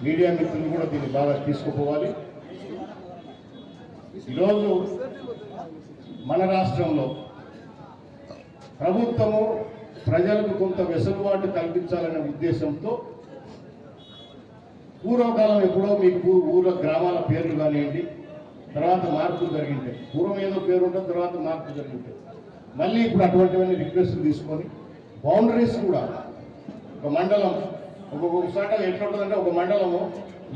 Media మిత్రులు కూడా దీన్ని బాగా తీసుకుపోవాలి. ఈరోజు మన రాష్ట్రంలో ప్రభుత్వము ప్రజలకు కొంత వెసులుబాటు కల్పించాలనే ఉద్దేశంతో పూర్వకాలం ఎప్పుడో మీకు ఊళ్ళో గ్రామాల పేర్లు కానివ్వండి, తర్వాత మార్పులు జరిగింటాయి. పూర్వం ఏదో పేరు ఉంటుంది, తర్వాత మార్పులు జరిగింటాయి. మళ్ళీ ఇప్పుడు అటువంటివన్నీ రిక్వెస్ట్లు తీసుకొని బౌండరీస్ కూడా ఒక మండలం ఒక్కొక్కసారి ఎట్లా ఉంటుందంటే ఒక మండలము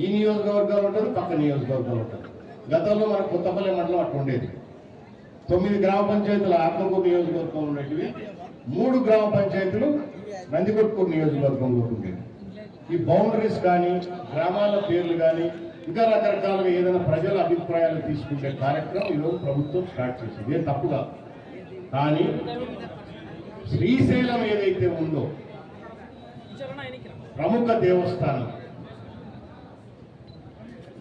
ఈ నియోజకవర్గాలు ఉంటుంది, పక్క నియోజకవర్గాలు ఉంటుంది. గతంలో మన కొత్తపల్లి మండలం అట్లా ఉండేది. 9 గ్రామ పంచాయతీలు ఆత్మకూరు నియోజకవర్గంలో ఉండేటివి, 3 గ్రామ పంచాయతీలు నందికొట్కూరు నియోజకవర్గంలో ఉండేవి. ఈ బౌండరీస్ కానీ గ్రామాల పేర్లు కానీ ఇంకా రకరకాలుగా ఏదైనా ప్రజల అభిప్రాయాలు తీసుకునే కార్యక్రమం ఈరోజు ప్రభుత్వం స్టార్ట్ చేసింది. ఏం తప్పు కాదు. కానీ శ్రీశైలం ఏదైతే ఉందో ప్రముఖ దేవస్థానం,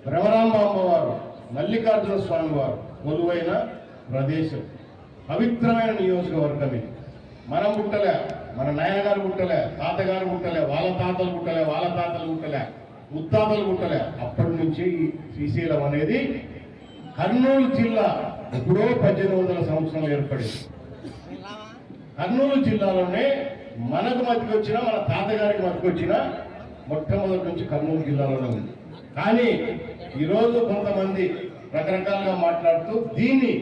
భ్రమరాంబ అమ్మవారు, మల్లికార్జున స్వామి వారు కొలువైన ప్రదేశం, పవిత్రమైన నియోజకవర్గం ఇది. మనం పుట్టలే, మన నాయనగారు పుట్టలే, తాతగారు పుట్టలే, వాళ్ళ తాతలు పుట్టలే, వాళ్ళ తాతలు పుట్టలే, ముత్తాతలు పుట్టలే. అప్పటి నుంచి ఈ శ్రీశైలం అనేది కర్నూలు జిల్లా ఎప్పుడో 1800 సంవత్సరాలు ఏర్పడింది. కర్నూలు జిల్లాలోనే మనకు మతికొచ్చిన, మన తాతగారికి మతికొచ్చిన మొట్టమొదటి నుంచి కర్నూలు జిల్లాలోనే ఉంది. కానీ ఈరోజు కొంతమంది రకరకాలుగా మాట్లాడుతూ దీన్ని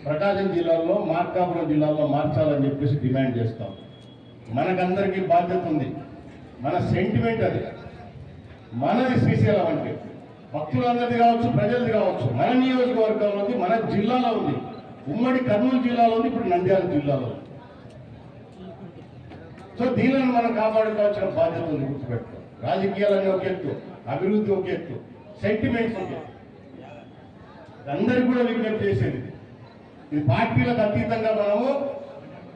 ప్రకాశం జిల్లాలో, మార్కాపురం జిల్లాలో మార్చాలని చెప్పేసి డిమాండ్ చేస్తాం. మనకందరికీ బాధ్యత ఉంది, మన సెంటిమెంట్ అది. మనది శ్రీశైలం అంటే భక్తులందరిది కావచ్చు, ప్రజలది కావచ్చు, మన నియోజకవర్గంలో ఉంది, మన జిల్లాలో ఉంది, ఉమ్మడి కర్నూలు జిల్లాలో ఉంది, ఇప్పుడు నంద్యాల జిల్లాలో ఉంది. సో దీనిని మనం కాపాడుకోవాల్సిన బాధ్యత ఉంది. గుర్తుపెట్టుకో, రాజకీయాలన్నీ ఒక ఎత్తు, అభివృద్ధి ఒక ఎత్తు, సెంటిమెంట్స్ ఒక ఎత్తు. అందరికీ కూడా విజ్ఞప్తి చేసేది ఇది పార్టీలకు అతీతంగా మనము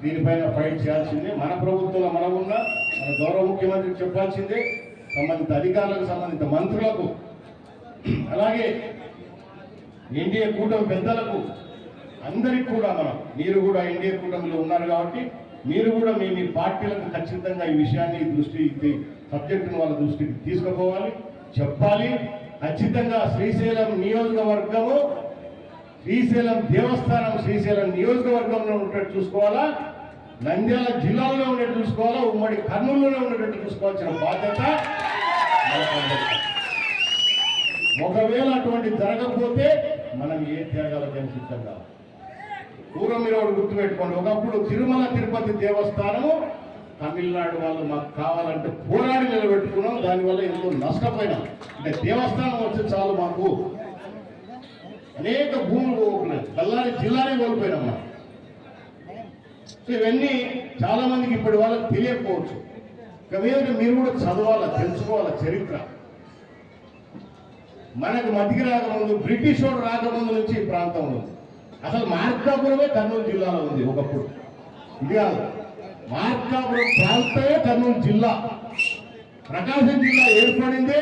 దీనిపైన ఫైట్ చేయాల్సిందే. మన ప్రభుత్వంలో మనం ఉన్న మన గౌరవ ముఖ్యమంత్రికి చెప్పాల్సిందే, సంబంధిత అధికారులకు, సంబంధిత మంత్రులకు, అలాగే ఎన్డీఏ కూటమి పెద్దలకు, అందరికీ కూడా మీరు కూడా ఎన్డీఏ కూటమిలో ఉన్నారు కాబట్టి మీరు కూడా మీ పార్టీలకు ఖచ్చితంగా ఈ విషయాన్ని దృష్టి సబ్జెక్టును వాళ్ళ దృష్టికి తీసుకుపోవాలి, చెప్పాలి. ఖచ్చితంగా శ్రీశైలం నియోజకవర్గము, శ్రీశైలం దేవస్థానం శ్రీశైలం నియోజకవర్గంలో ఉండేట్టు చూసుకోవాలా, నంద్యాల జిల్లాలో ఉండేట్టు చూసుకోవాలా, ఉమ్మడి కర్నూలులో ఉండేటట్టు చూసుకోవాల్సిన బాధ్యత. ఒకవేళ అటువంటి జరగకపోతే మనం ఏ త్యాగాలకైనా సిద్ధంగా. పూర్వం మీరు ఒకటి గుర్తుపెట్టుకోండి, ఒకప్పుడు తిరుమల తిరుపతి దేవస్థానము తమిళనాడు వాళ్ళు మాకు కావాలంటే పోరాడి నిలబెట్టుకున్నాం. దానివల్ల ఎంతో నష్టపోయినాం. అంటే దేవస్థానం వచ్చి చాలు మాకు అనేక భూములు కోల్పోయినాయి, బళ్ళారి జిల్లానే కోల్పోయినాం మనం. సో ఇవన్నీ చాలా మందికి ఇప్పటి వాళ్ళకి తెలియకపోవచ్చు. ఇక మీద మీరు కూడా చదవాలా, తెలుసుకోవాలా చరిత్ర. మనకు మధ్యకి రాకముందు, బ్రిటిష్ వాడు రాకముందు నుంచి ఈ ప్రాంతంలో ఉంది. అసలు మార్కాపురమే కర్నూలు జిల్లాలో ఉంది ఒకప్పుడు. ఇది కాదు, మార్కాపురం ప్రాంతమే కర్నూలు జిల్లా. ప్రకాశం జిల్లా ఏర్పడిందే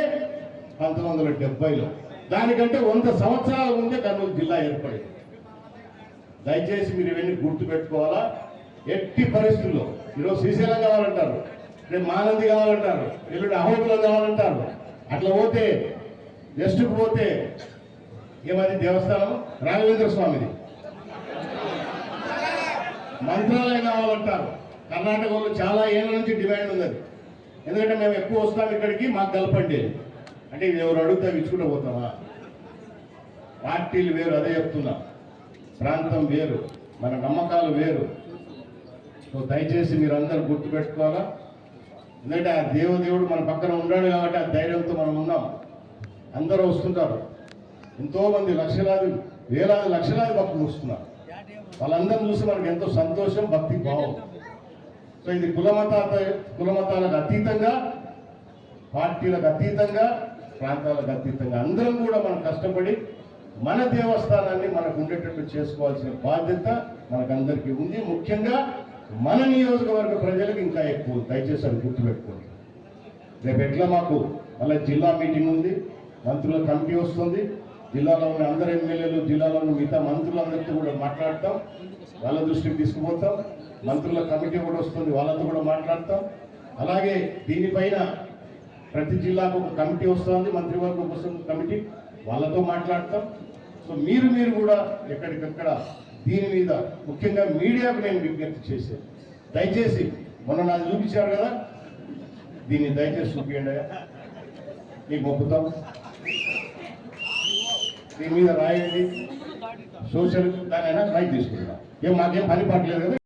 1970లో. దానికంటే 100 సంవత్సరాల ముందే కర్నూలు జిల్లా ఏర్పడింది. దయచేసి మీరు ఇవన్నీ గుర్తుపెట్టుకోవాలా. ఎట్టి పరిస్థితుల్లో ఈరోజు శ్రీశైలం కావాలంటారు, రేపు మానంది కావాలంటారు, ఎల్లుండి అహోబిలం కావాలంటారు. అట్లా పోతే వెస్ట్కు పోతే ఏమది దేవస్థానం రాఘవేంద్ర స్వామిది, మంత్రాలయం కావాలంటారు. కర్ణాటకలో చాలా ఏళ్ళ నుంచి డిమాండ్ ఉంది. ఎందుకంటే మేము ఎక్కువ వస్తాం ఇక్కడికి, మాకు కలపండి అంటే ఇది ఎవరు అడుగుతా ఇచ్చుకుంటూ పోతామా? పార్టీలు వేరు, అదే చెప్తున్నా. ప్రాంతం వేరు, మన నమ్మకాలు వేరు. సో దయచేసి మీరు అందరూ గుర్తుపెట్టుకోవాలా. ఎందుకంటే ఆ దేవుడు మన పక్కన ఉన్నాడు కాబట్టి ఆ ధైర్యంతో మనం ఉన్నాం. అందరూ వస్తుంటారు, ఎంతోమంది లక్షలాది వేలాది లక్షలాది భక్తులు వస్తున్నారు. వాళ్ళందరూ చూసి మనకు ఎంతో సంతోషం, భక్తి భావం. సో ఇది కులమతాలకు అతీతంగా, పార్టీలకు అతీతంగా, ప్రాంతాలకు అతీతంగా అందరం కూడా మనం కష్టపడి మన దేవస్థానాన్ని మనకు ఉండేటట్టు చేసుకోవాల్సిన బాధ్యత మనకందరికీ ఉంది. ముఖ్యంగా మన నియోజకవర్గ ప్రజలకు ఇంకా ఎక్కువ. దయచేసి అది గుర్తుపెట్టుకోండి. రేపు ఎట్లా మాకు మళ్ళీ జిల్లా మీటింగ్ ఉంది, మంత్రుల కమిటీ వస్తుంది, జిల్లాలో ఉన్న అందరు ఎమ్మెల్యేలు, జిల్లాలో ఉన్న మిగతా మంత్రులందరితో కూడా మాట్లాడతాం, వాళ్ళ దృష్టికి తీసుకుపోతాం. మంత్రుల కమిటీ కూడా వస్తుంది, వాళ్ళతో కూడా మాట్లాడతాం. అలాగే దీనిపైన ప్రతి జిల్లాకు ఒక కమిటీ వస్తుంది, మంత్రివర్గం వస్తుంది కమిటీ, వాళ్ళతో మాట్లాడతాం. సో మీరు కూడా ఎక్కడికక్కడ దీని మీద ముఖ్యంగా మీడియాకు నేను విజ్ఞప్తి చేసేది, దయచేసి మొన్న నాకు చూపించారు కదా, దీన్ని దయచేసి చూపించండి, మీకు మొక్కుతాం. దీని మీద రాయండి, సోషల్ దానైనా రైట్ తీసుకుంటాం. ఏం మాకేం పని పట్టలేదు కదా.